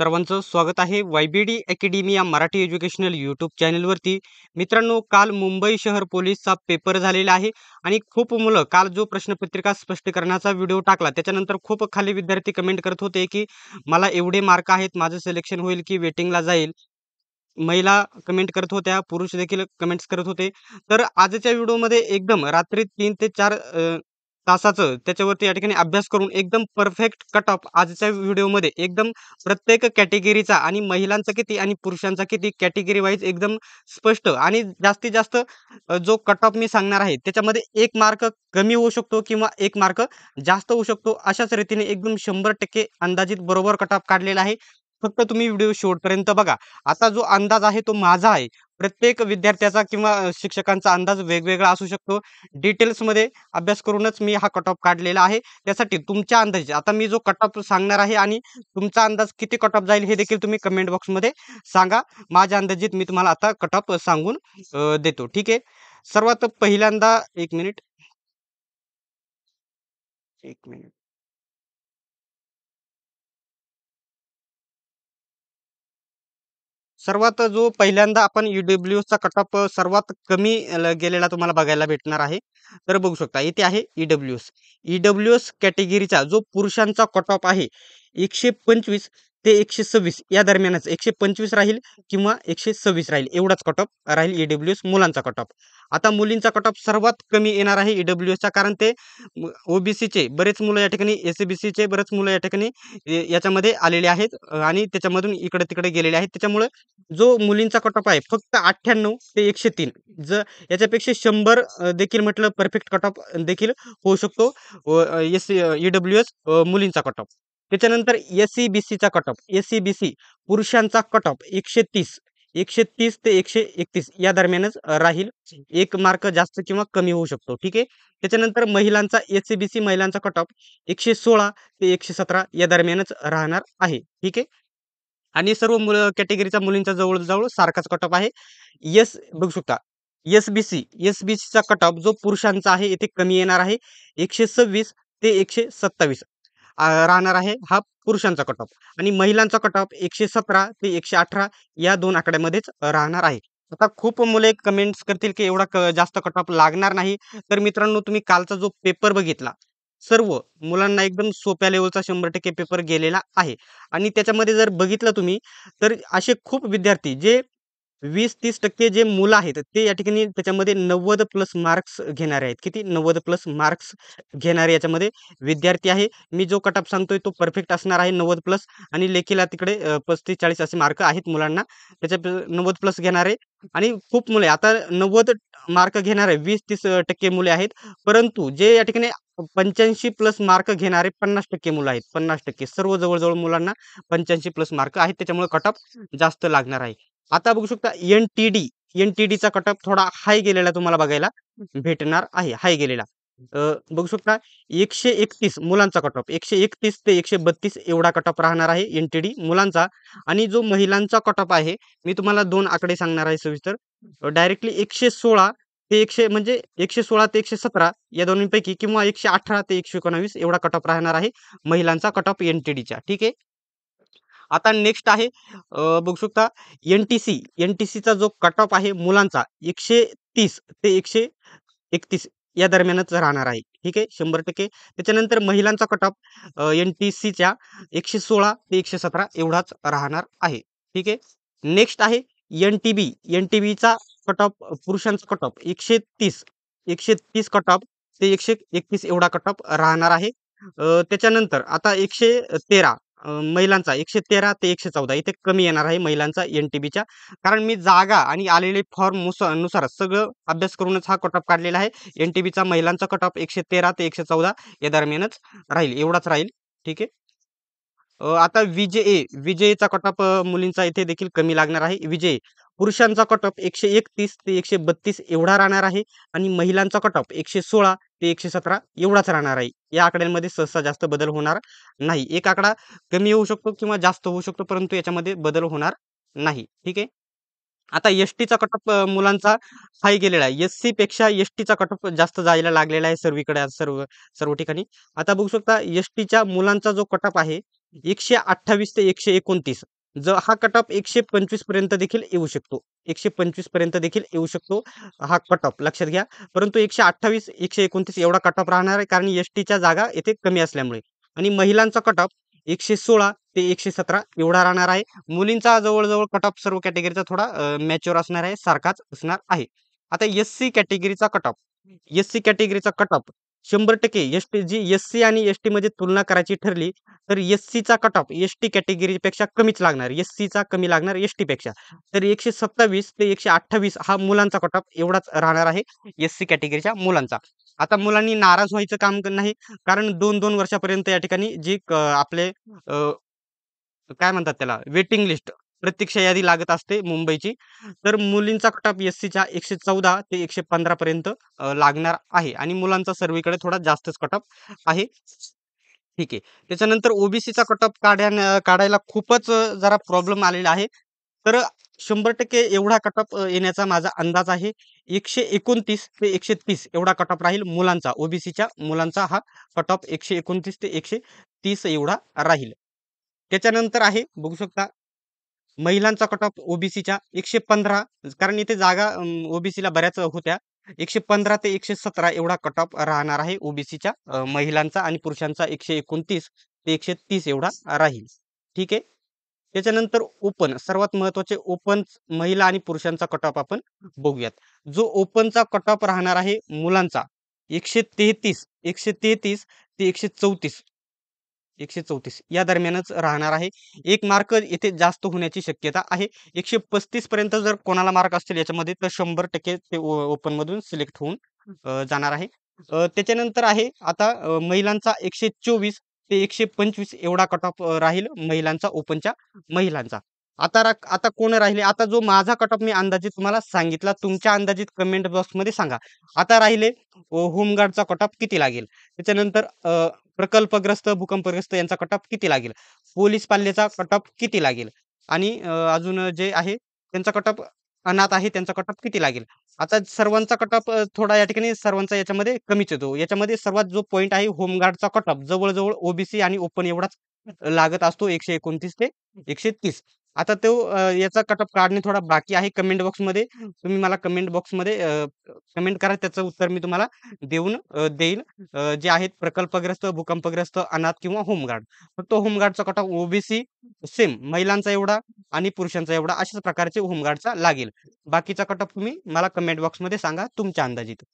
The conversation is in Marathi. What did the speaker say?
सर्वांचं स्वागत आहे YBD अकॅडमी या मराठी एज्युकेशनल यूट्यूब चॅनलवरती. मित्रांनो, काल मुंबई शहर पोलीसचा पेपर झालेला आहे आणि खूप मुलं काल जो प्रश्नपत्रिका स्पष्टीकरणाचा व्हिडिओ टाकला त्याच्यानंतर खूप खाली विद्यार्थी कमेंट करत होते की मला एवढे मार्क आहेत, माझं सिलेक्शन होईल की वेटिंगला जाईल. महिला कमेंट करत होत्या, पुरुष देखील कमेंट्स करत होते. तर आजच्या व्हिडिओमध्ये एकदम रात्री 3 ते 4 तासाचं त्याच्यावरती या ठिकाणी अभ्यास करून एकदम परफेक्ट कट ऑफ आजच्या व्हिडिओमध्ये एकदम प्रत्येक कॅटेगरीचा आणि महिलांचा किती आणि पुरुषांचा किती कॅटेगरी वाईज एकदम स्पष्ट आणि जास्तीत जास्त जो कट ऑफ मी सांगणार आहे त्याच्यामध्ये 1 मार्क कमी होऊ शकतो किंवा 1 मार्क जास्त होऊ शकतो. अशाच रीतीने एकदम 100% अंदाजित बरोबर कट ऑफ काढलेला आहे. फक्त तुम्ही व्हिडिओ शेवटपर्यंत बघा. आता जो अंदाज आहे तो माझा आहे. प्रत्येक विद्यार्थ्याचा किंवा शिक्षकांचा अंदाज वेगवेगळा असू शकतो. डिटेल्समध्ये अभ्यास करूनच मी हा कट ऑफ काढलेला आहे. त्यासाठी तुमच्या अंदाजे आता मी जो कट ऑफ सांगणार आहे आणि तुमचा अंदाज किती कट ऑफ जाईल हे देखील तुम्ही कमेंट बॉक्समध्ये सांगा. माझ्या अंदाजित मी तुम्हाला आता कट ऑफ सांगून देतो. ठीक आहे. सर्वात पहिल्यांदा 1 मिनिट. 1 मिनिट. सर्वात जो पहिल्यांदा आपण ईडब्ल्यूएसचा कट ऑफ सर्वात कमी गेलेला तुम्हाला बघायला भेटणार आहे. तर बघू शकता इथे आहे ईडब्ल्यूएस. ईडब्ल्यूएस कॅटेगरीचा जो पुरुषांचा कट ऑफ आहे 125 ते 126 या दरम्यानच 125 राहील किंवा 126 राहील एवढाच कट ऑफ राहील ईडब्ल्यूएस मुलांचा कट ऑफ. आता मुलींचा कट ऑफ सर्वात कमी येणार आहे ईडब्ल्यूएसचा कारण ते ओबीसीचे बरेच मुलं या ठिकाणी एससीबीसीचे बरेच मुलं या ठिकाणी याच्यामध्ये आलेले आहेत आणि त्याच्यामधून इकडे-तिकडे गेलेले आहेत. त्याच्यामुळे जो मुलींचा कट ऑफ आहे फक्त 98 ते 103 याच्यापेक्षा 100 देखील म्हटलं परफेक्ट कट ऑफ देखील होऊ शकतो. ईडब्ल्यूएस मुलींचा कट ऑफ. त्याच्यानंतर एससीबीसीचा कट ऑफ. एससीबीसी पुरुषांचा कट ऑफ 130 ते 131 या दरम्यानच राहील. 1 मार्क जास्त किंवा कमी होऊ शकतो. ठीक आहे. त्याच्यानंतर महिलांचा एससीबीसी महिलांचा कट ऑफ 116 ते 117 या दरम्यानच राहणार आहे. ठीक आहे. आणि सर्व कॅटेगरीच्या मुलींचा जवळ-जवळ सारखाच कट ऑफ आहे. बघू शकता. एसबीसीचा कट ऑफ जो पुरुषांचा आहे इथे कमी येणार आहे. 126 ते 127 राहणार आहे हा पुरुषांचा कट ऑफ आणि महिलांचा कट ऑफ 117 ते 118 या 2 आकड्यामध्येच राहणार आहे. आता खूप मुले कमेंट्स करतील की एवढा जास्त कट ऑफ लागणार नाही. तर मित्रांनो तुम्ही कालचा जो पेपर बघितला, सर्व मुलांना एकदम सोप्या लेव्हलचा 100% पेपर गेलेला आहे आणि त्याच्यामध्ये जर बघितलं तुम्ही तर असे खूप विद्यार्थी जे 20-30% जे मुलं आहेत ते या ठिकाणी त्याच्यामध्ये 90+ मार्क्स घेणारे आहेत. किती 90+ मार्क्स घेणारे याच्यामध्ये विद्यार्थी आहे. मी जो कट ऑफ सांगतोय तो परफेक्ट असणार आहे 90+ आणि लेखीला तिकडे 35-40 असे मार्क आहेत मुलांना. त्याच्या 90+ घेणारे आणि खूप मुले आता 90 मार्क घेणारे 20-30% मुले आहेत. परंतु जे या ठिकाणी 85+ मार्क घेणारे 50% मुलं आहेत. 50% सर्व जवळ-जवळ मुलांना 85+ मार्क आहेत. त्याच्यामुळे कट ऑफ जास्त लागणार आहे. आता बघू शकता एनटीडीचा कट ऑफ थोडा हाय गेलेला तुम्हाला बघायला भेटणार आहे. हाय गेलेला. बघू शकता 131 मुलांचा कट ऑफ 131 ते 132 एवढा कट ऑफ राहणार आहे एनटीडी मुलांचा आणि जो महिलांचा कट ऑफ आहे मी तुम्हाला 2 आकडे सांगणार आहे सविस्तर. डायरेक्टली 116 ते 100 म्हणजे 116 ते 117 या दोन्हीपैकी किंवा 118 ते 119 एवढा कट ऑफ राहणार आहे महिलांचा कट ऑफ एनटीडीचा. ठीक आहे. आता नेक्स्ट आहे बघू शकता एनटीसीचा जो कट ऑफ आहे मुलांचा 130 ते 131 या दरम्यानच राहणार आहे. ठीक आहे 100%. त्याच्यानंतर महिलांचा कट ऑफ एनटीसीच्या 116 ते 117 एवढाच राहणार आहे. ठीक आहे. नेक्स्ट आहे एनटीबीचा कट ऑफ पुरुषांचा कट ऑफ 130 कट ऑफ ते 131 एवढा कट ऑफ राहणार आहे. त्याच्यानंतर आता 113 महिलांचा 113 ते 114 इथे कमी येणार आहे महिलांचा एनटीबीच्या. कारण मी जागा आणि आलेले फॉर्म नुसार सगळं अभ्यास करूनच हा कट ऑफ काढलेला आहे. एनटीबीचा महिलांचा कट ऑफ 113 ते 114 या दरम्यानच राहील एवढाच राहील. ठीक आहे. आता विजयचा कट ऑफ मुलींचा इथे देखील कमी लागणार आहे. पुरुषांचा कट ऑफ 131 ते 132 एवढा राहणार आहे आणि महिलांचा कट ऑफ 116 ते 117 एवढाच राहणार आहे. या आकड्यांमध्ये सहसा जास्त बदल होणार नाही. एक आकडा कमी होऊ शकतो किंवा जास्त होऊ शकतो परंतु याच्यामध्ये बदल होणार नाही. ठीक आहे. आता एसटीचा कट ऑफ मुलांचा हाय गेलेला आहे. एससी पेक्षा एसटीचा कट ऑफ जास्त जायला लागलेला आहे सर्वीकडे सर्व सर्व ठिकाणी. आता बघू शकता एसटीच्या मुलांचा जो कट ऑफ आहे 128 ते 129. हा कट ऑफ 125 पर्यंत देखील येऊ शकतो. 125 पर्यंत देखील येऊ शकतो हा कट ऑफ लक्षात घ्या. परंतु 128, 129 एवढा कट ऑफ राहणार आहे कारण एस-टीच्या जागा येथे कमी असल्यामुळे. आणि महिलांचा कट ऑफ 116 ते 117 एवढा राहणार आहे. मुलींचा जवळ-जवळ कट ऑफ सर्व कॅटेगरीचा थोडा मॅच्युअर असणार आहे, सारखाच असणार आहे. आता एस-सी कॅटेगरीचा कट ऑफ. एस-सी कॅटेगरीचा कट ऑफ 100% एस-टी जी एस-सी आणि एस-टीमध्ये तुलना करायची ठरली, तर एस-सीचा कट ऑफ एस-टी कॅटेगरीपेक्षा कमीच लागणार. एस-सीचा कमी लागणार एस-टीपेक्षा. तर 127 ते 128 हा मुलांचा कट ऑफ एवढाच राहणार आहे एस-सी कॅटेगरीच्या मुलांचा. आता मुलांनी नाराज व्हायचं काम नाही, कारण 2-2 वर्षापर्यंत या ठिकाणी जी आपले काय म्हणतात त्याला वेटिंग लिस्ट प्रतीक्षा यादी लागत असते मुंबईची. तर मुलींचा कट ऑफ एस-सीच्या 114 ते 115 पर्यंत लागणार आहे आणि मुलांचा सर्वीकडे थोडा जास्तच कट ऑफ आहे. ठीक आहे. त्याच्यानंतर ओबीसीचा कट ऑफ काढायला खूपच जरा प्रॉब्लेम आलेला आहे. तर 100% एवढा कट ऑफ येण्याचा माझा अंदाज आहे. 129 ते 130 एवढा कट ऑफ राहील मुलांचा. ओबीसीच्या मुलांचा हा कट ऑफ 129 ते 130 एवढा राहील. त्याच्यानंतर आहे बघू शकता महिलांचा कट ऑफ ओबीसीच्या 115 कारण इथे जागा ओबीसीला बऱ्याच होत्या. 115 ते 117 एवढा कट ऑफ राहणार आहे ओबीसीच्या महिलांचा आणि पुरुषांचा 129 ते 130 एवढा राहील. ठीक आहे. त्याच्यानंतर ओपन सर्वात महत्त्वाचे ओपन महिला आणि पुरुषांचा कट ऑफ आपण बघूयात. जो ओपनचा कट ऑफ राहणार आहे मुलांचा 133 ते 134 134 या दरम्यानच राहणार आहे. 1 मार्क येथे जास्त होण्याची शक्यता आहे. 135 पर्यंत जर कोणाला मार्क असतील याच्यामध्ये तर 100% ते ओपनमधून सिलेक्ट होऊन जाणार आहे. त्याच्यानंतर आहे आता महिलांचा 124 ते 125 एवढा कट ऑफ राहील महिलांचा ओपनच्या महिलांचा. आता कोण राहिले? आता जो माझा कट ऑफ मी अंदाजित तुम्हाला सांगितला. तुमच्या अंदाजित कमेंट बॉक्समध्ये सांगा. आता राहिले होमगार्डचा कट ऑफ किती लागेल? त्याच्यानंतर प्रकल्पग्रस्त, भूकंपग्रस्त यांचा कट ऑफ किती लागेल? पोलीस पाल्याचा कट ऑफ किती लागेल? आणि अजून जे आहे त्यांचा कट ऑफ अनाथ आहे त्यांचा कट ऑफ किती लागेल? आता सर्वांचा कट ऑफ थोडा या ठिकाणी सर्वांचा याच्यामध्ये कमीच येतो. याच्यामध्ये सर्वात जो पॉइंट आहे होमगार्डचा कट ऑफ जवळ-जवळ ओबीसी आणि ओपन एवढाच लागत असतो 129 ते 130. आता तो याचा कट ऑफ काढणे थोडा बाकी आहे. कमेंट बॉक्समध्ये तुम्ही मला कमेंट बॉक्समध्ये कमेंट करा. त्याचं उत्तर मी तुम्हाला देईल. जे आहेत प्रकल्पग्रस्त, भूकंपग्रस्त, अनाथ किंवा होमगार्ड. फक्त होमगार्डचा कट ऑफ ओबीसी सेम महिलांचा एवढा आणि पुरुषांचा एवढा अशाच प्रकारचे होमगार्डचा लागेल. बाकीचा कट ऑफ तुम्ही मला कमेंट बॉक्समध्ये सांगा तुमच्या अंदाजित.